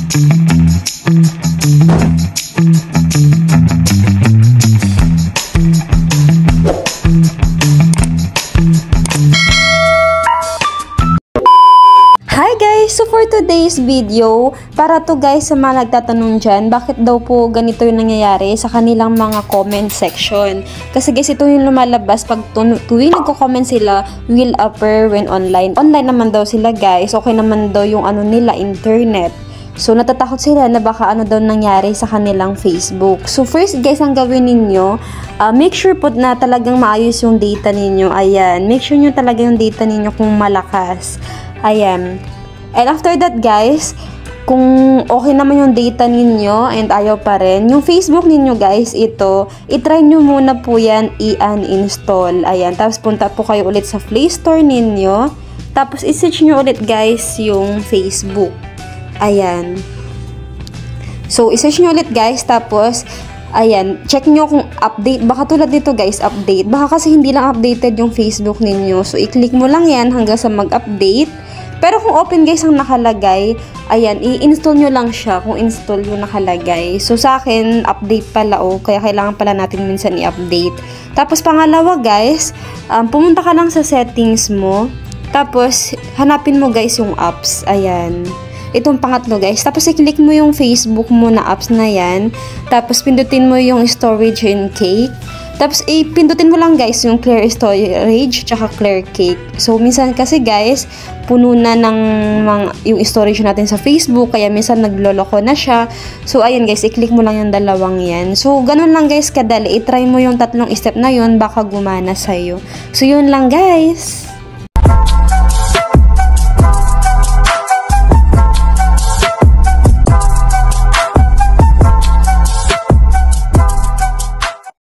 Hi guys! So for today's video, para to guys sa mga nagtatanong dyan, bakit daw po ganito yung nangyayari sa kanilang mga comment section. Kasi guys, ito yung lumalabas pag tuwing nagko-comment sila, will appear when online. Online naman daw sila guys, okay naman daw yung ano nila, internet. So natatakot sila na baka ano daw nangyari sa kanilang Facebook. So first guys, ang gawin ninyo, make sure po na talagang maayos yung data ninyo. Ayan, make sure nyo talaga yung data ninyo kung malakas. Ayan. And after that guys, kung okay naman yung data ninyo and ayaw pa rin, yung Facebook ninyo guys, ito, itry nyo muna po yan i-uninstall. Ayan. Tapos punta po kayo ulit sa Play Store ninyo. Tapos i-search nyo ulit guys yung Facebook. Ayan. So, i-search nyo ulit guys. Tapos, ayan, check nyo kung update. Baka tulad dito guys, update. Baka kasi hindi lang updated yung Facebook ninyo. So, i-click mo lang yan hanggang sa mag-update. Pero kung open guys ang nakalagay, ayan, i-install nyo lang siya kung install yung nakalagay. So, sa akin, update pala kaya kailangan pala natin minsan i-update. Tapos, pangalawa guys, pumunta ka lang sa settings mo. Tapos, hanapin mo guys yung apps. Ayan. Itong pangatlo guys. Tapos, i-click mo yung Facebook mo na apps na yan. Tapos, pindutin mo yung storage and cake. Tapos, pindutin mo lang guys yung clear storage tsaka clear cake. So, minsan kasi guys, puno na ng yung storage natin sa Facebook. Kaya minsan nagloloko na siya. So, ayan guys, i-click mo lang yung dalawang yan. So, ganun lang guys kadali. I-try mo yung tatlong step na yun, baka gumana sa'yo. So, yun lang guys.